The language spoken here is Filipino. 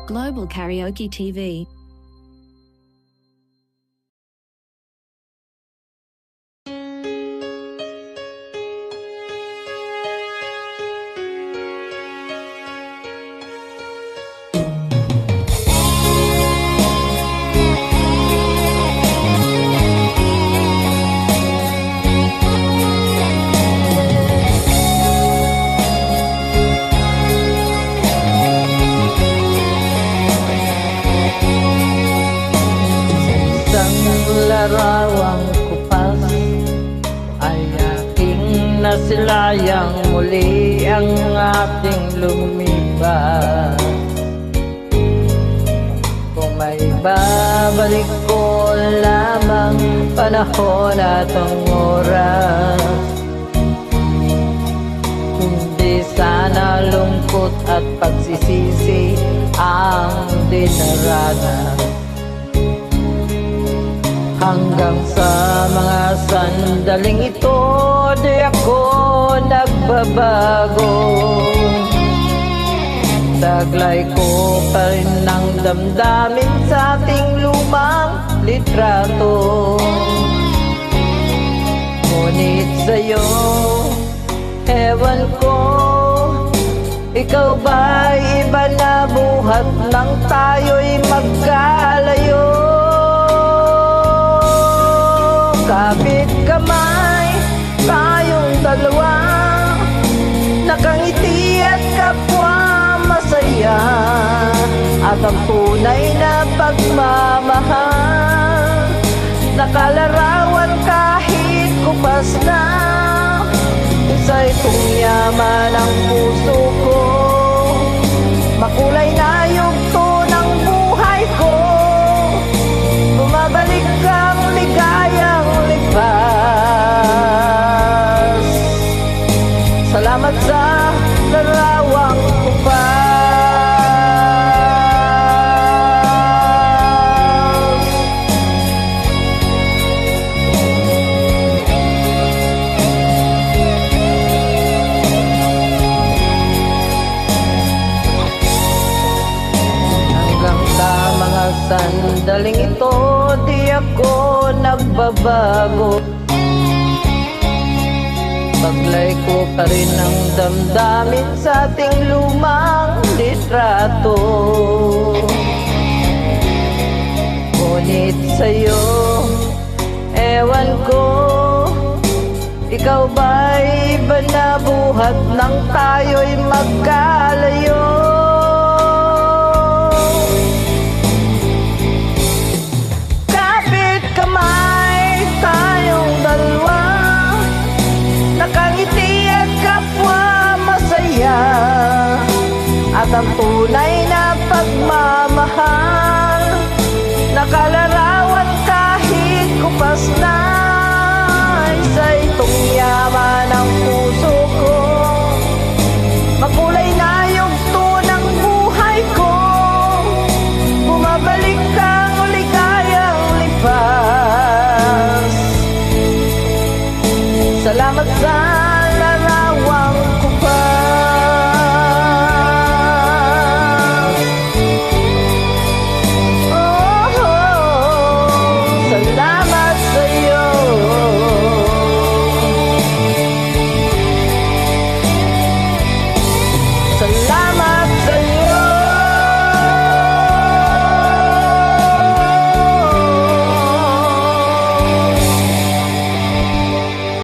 Global Karaoke TV. Larawang kupas ay aking nasilayang, muli ang ating lumipas. Kung may babalik ko lamang panahon at ang oras, hindi sana lungkot at pagsisisi ang dinaranas. Hanggang sa mga sandaling ito, di ako nagbabago. Taglay ko pa rin ang damdamin sa ating lumang litrato. Ngunit sa'yo, ewan ko, ikaw ba'y iba na buhat nang tayo'y magkalayo? Kapit kamay, tayong dalawa, nakangiti at kapwa masaya, at ang tunay na pagmamahal, nakalarawan kahit kupas na. Isa'y kung yaman ang puso ko, makulay na yugto ng buhay ko, bumabalik kang ligayang lipas. Salamat sa larawang kupas. Hanggang sa mga sandaling ito, di ako nagbabago. Paglay ko pa rin ang damdamin sa ating lumang litrato. Ngunit sa'yo, ewan ko, ikaw ba'y iba na buhat nang tayo'y magkalayo? Kapit kamay, tayong dalawa, nakangiti at kapwa masaya, at ang tunay